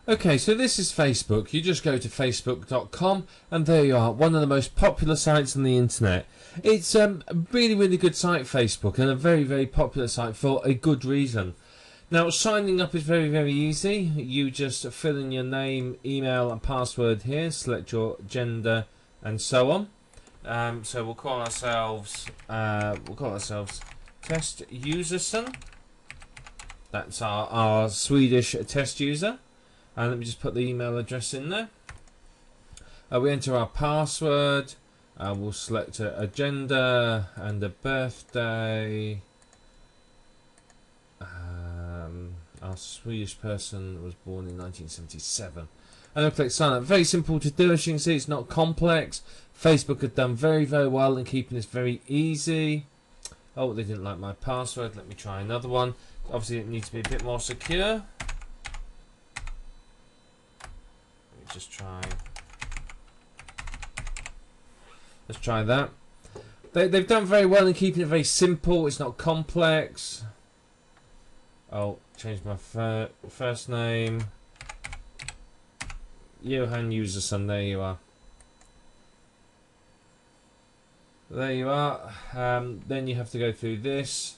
Okay, so this is Facebook. You just go to facebook.com and there you are, one of the most popular sites on the internet. It's a really good site, Facebook, and a very popular site for a good reason. Now, signing up is very easy. You just fill in your name, email and password here, select your gender and so on. So we'll call ourselves Test Userson. That's our Swedish test user. And let me just put the email address in there. We enter our password. We'll select a gender and a birthday. Our Swedish person was born in 1977. And I'll click sign up. Very simple to do, as you can see. It's not complex. Facebook have done very well in keeping this very easy. Oh, they didn't like my password. Let me try another one. Obviously, it needs to be a bit more secure. Just try. Let's try that. They've done very well in keeping it very simple. It's not complex. I'll change my first name. Johan Userson. There you are. There you are. Then you have to go through this.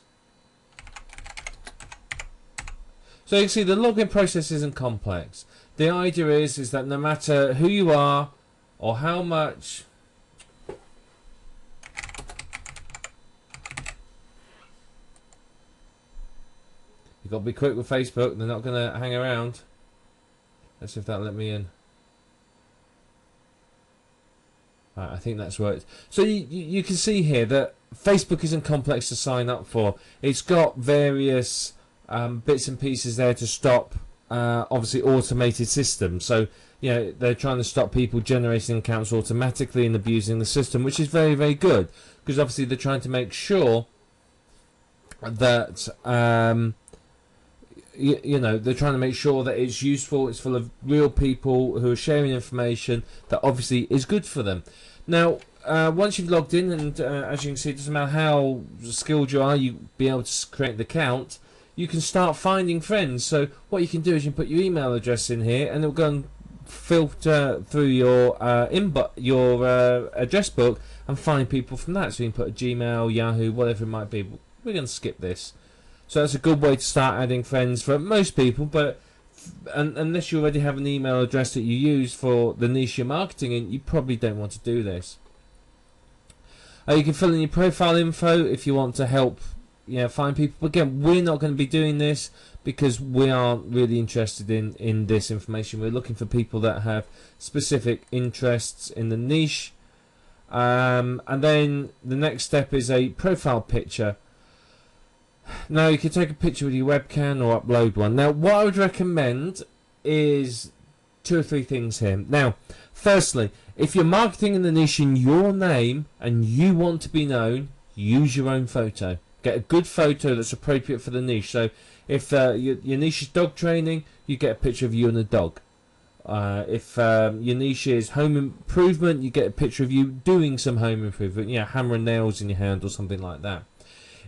So you can see the login process isn't complex. The idea is that no matter who you are or how much you've got to be quick with Facebook. They're not going to hang around. Let's see if that'll let me in. Right, I think that's worked. So you can see here that Facebook isn't complex to sign up for. It's got various bits and pieces there to stop obviously automated systems. So you know, they're trying to stop people generating accounts automatically and abusing the system, which is very good, because obviously they're trying to make sure that you know, they're trying to make sure that it's useful, it's full of real people who are sharing information that obviously is good for them. Now once you've logged in, and as you can see, it doesn't matter how skilled you are, you be able to create the account. You can start finding friends. So what you can do is you can put your email address in here, and it'll go and filter through your address book and find people from that. So you can put a Gmail, Yahoo, whatever it might be. We're going to skip this. So that's a good way to start adding friends for most people, but unless you already have an email address that you use for the niche you're marketing in, you probably don't want to do this. You can fill in your profile info if you want to help find people. But again, we're not going to be doing this because we aren't really interested in this information. We're looking for people that have specific interests in the niche. And then the next step is a profile picture. Now you can take a picture with your webcam or upload one. Now what I would recommend is 2 or 3 things here. Now firstly, if you're marketing in the niche in your name and you want to be known, use your own photo. Get a good photo that's appropriate for the niche. So if your niche is dog training, you get a picture of you and a dog. If your niche is home improvement, you get a picture of you doing some home improvement, hammering nails in your hand or something like that.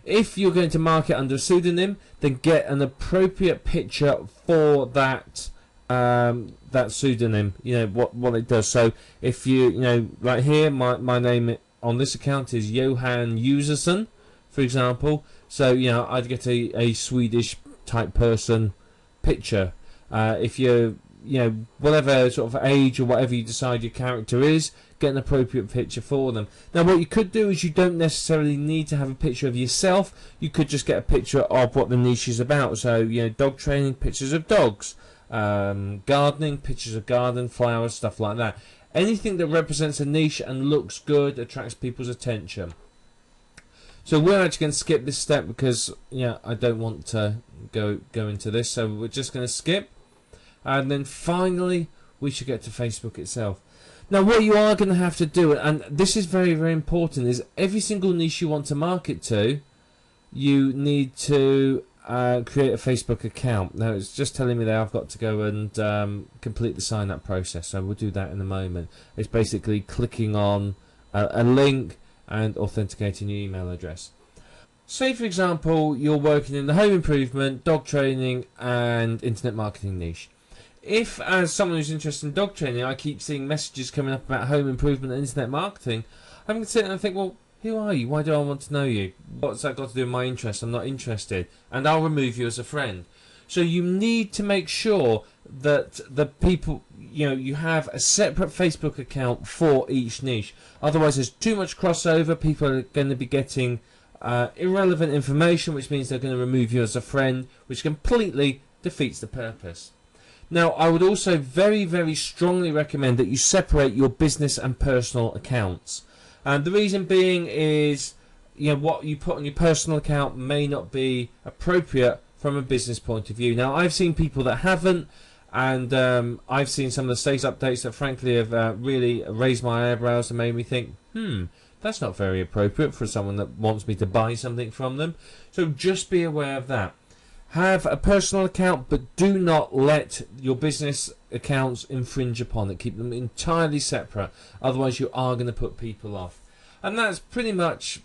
If you're going to market under a pseudonym, then get an appropriate picture for that that pseudonym. What it does. So if you like here, my name on this account is Johan Userson, for example. So I'd get a Swedish type person picture. If you're whatever sort of age or whatever you decide your character is, get an appropriate picture for them. Now what you could do is you don't necessarily need to have a picture of yourself. You could just get a picture of what the niche is about. So dog training, pictures of dogs, gardening, pictures of garden, flowers, stuff like that. Anything that represents a niche and looks good, attracts people's attention. So we're actually going to skip this step because I don't want to go into this, so we're just going to skip. And then finally we should get to Facebook itself. Now what you are going to have to do, and this is very important, is every single niche you want to market to, you need to create a Facebook account. Now it's just telling me that I've got to go and complete the sign up process, so we'll do that in a moment. It's basically clicking on a link and authenticating your email address. Say for example you're working in the home improvement, dog training and internet marketing niche. If, as someone who's interested in dog training, I keep seeing messages coming up about home improvement and internet marketing, I'm going to sit there and think, well, who are you? Why do I want to know you? What's that got to do with my interest? I'm not interested. And I'll remove you as a friend. So you need to make sure that the people, you have a separate Facebook account for each niche. Otherwise, there's too much crossover. People are going to be getting irrelevant information, which means they're going to remove you as a friend, which completely defeats the purpose. Now, I would also very, very strongly recommend that you separate your business and personal accounts. And the reason being is, what you put on your personal account may not be appropriate from a business point of view. Now, I've seen people that haven't, and I've seen some of the status updates that frankly have really raised my eyebrows and made me think, that's not very appropriate for someone that wants me to buy something from them. So just be aware of that. Have a personal account, but do not let your business accounts infringe upon it. Keep them entirely separate, otherwise you are going to put people off. And that's pretty much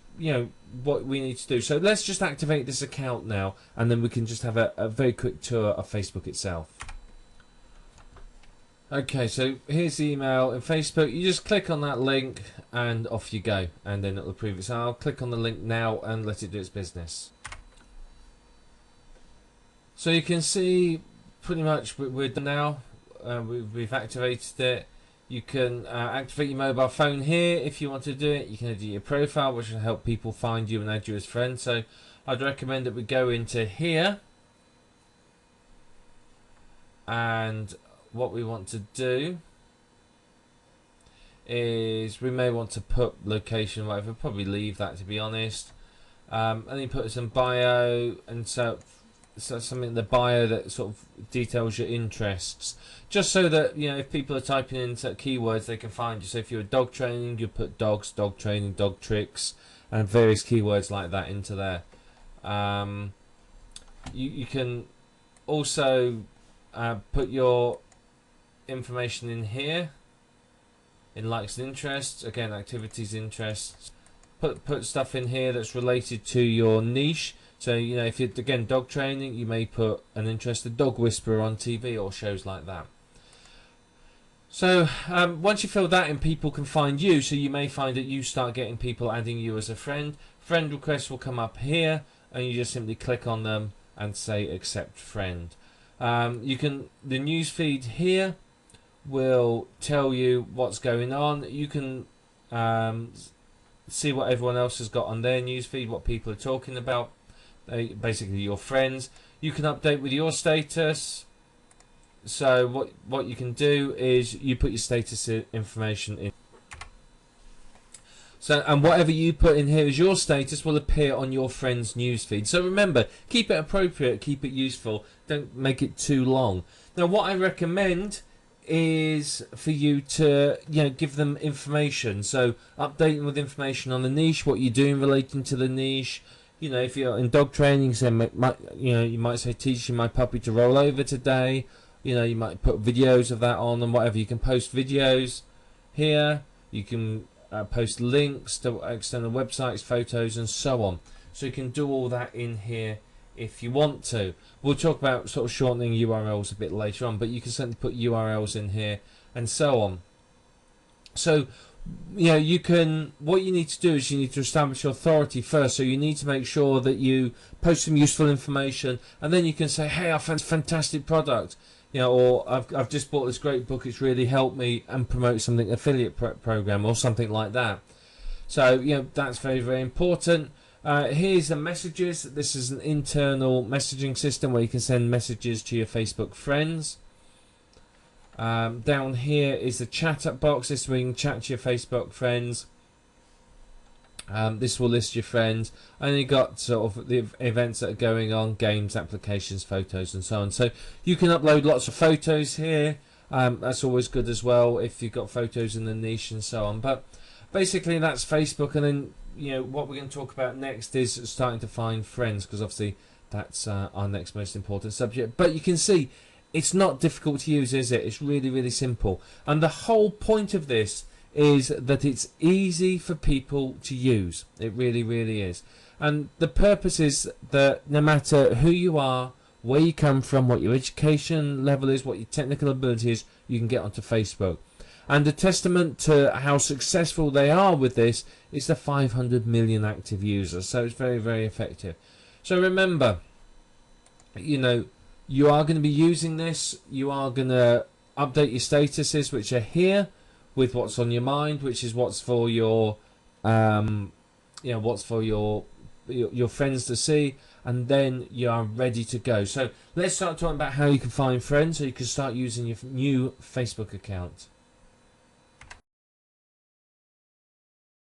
what we need to do. So let's just activate this account now, and then we can just have a very quick tour of Facebook itself. Okay, so here's the email in Facebook. You just click on that link and off you go, and then it'll approve it. So I'll click on the link now and let it do its business. So you can see pretty much we're done now. We've activated it. You can activate your mobile phone here if you want to do it. You can edit your profile, which will help people find you and add you as friends. So I'd recommend that we go into here, and what we want to do is we may want to put location, whatever. Probably leave that, to be honest. And then put some bio, and so something in the bio that sort of details your interests, just so that if people are typing in certain keywords, they can find you. So if you're dog training, you put dogs, dog training, dog tricks, and various keywords like that into there. You can also put your information in here in likes and interests, again activities, interests. Put stuff in here that's related to your niche. So if you're again dog training, you may put an interested dog whisperer on TV or shows like that. So once you fill that in, people can find you. So you may find that you start getting people adding you as a friend. Friend requests will come up here, and you just simply click on them and say accept friend. The news feed here will tell you what's going on. You can see what everyone else has got on their news feed, what people are talking about. Basically your friends. You can update with your status. So what you can do is you put your status information in. So, and whatever you put in here as your status will appear on your friend's newsfeed. So remember, keep it appropriate, keep it useful. Don't make it too long. Now, what I recommend is for you to give them information. So update them with information on the niche, what you're doing relating to the niche. If you're in dog training, so you might say teaching my puppy to roll over today. You might put videos of that on and whatever. You can post videos here. You can post links to external websites, photos, and so on. So you can do all that in here if you want to. We'll talk about sort of shortening URLs a bit later on, but you can certainly put URLs in here and so on. So you can, what you need to do is you need to establish your authority first. So you need to make sure that you post some useful information, and then you can say, hey, I found a fantastic product, or I've just bought this great book, it's really helped me, and promote something, affiliate program or something like that. So that's very, very important. Here's the messages. This is an internal messaging system where you can send messages to your Facebook friends. Down here is the chat up box. This is where you can chat to your Facebook friends. This will list your friends, and you got sort of the events that are going on, games, applications, photos, and so on. So you can upload lots of photos here. That's always good as well if you've got photos in the niche and so on. But basically that's Facebook, and then what we're going to talk about next is starting to find friends, because obviously that's our next most important subject. But you can see it's not difficult to use, is it? It's really, really simple. And the whole point of this is that it's easy for people to use. It really, really is. And the purpose is that no matter who you are, where you come from, what your education level is, what your technical ability is, you can get onto Facebook. And a testament to how successful they are with this is the 500 million active users. So it's very, very effective. So remember, you know, you are going to be using this. You are going to update your statuses, which are here, with what's on your mind, which is what's for your, what's for your friends to see, and then you are ready to go. So let's start talking about how you can find friends, so you can start using your new Facebook account.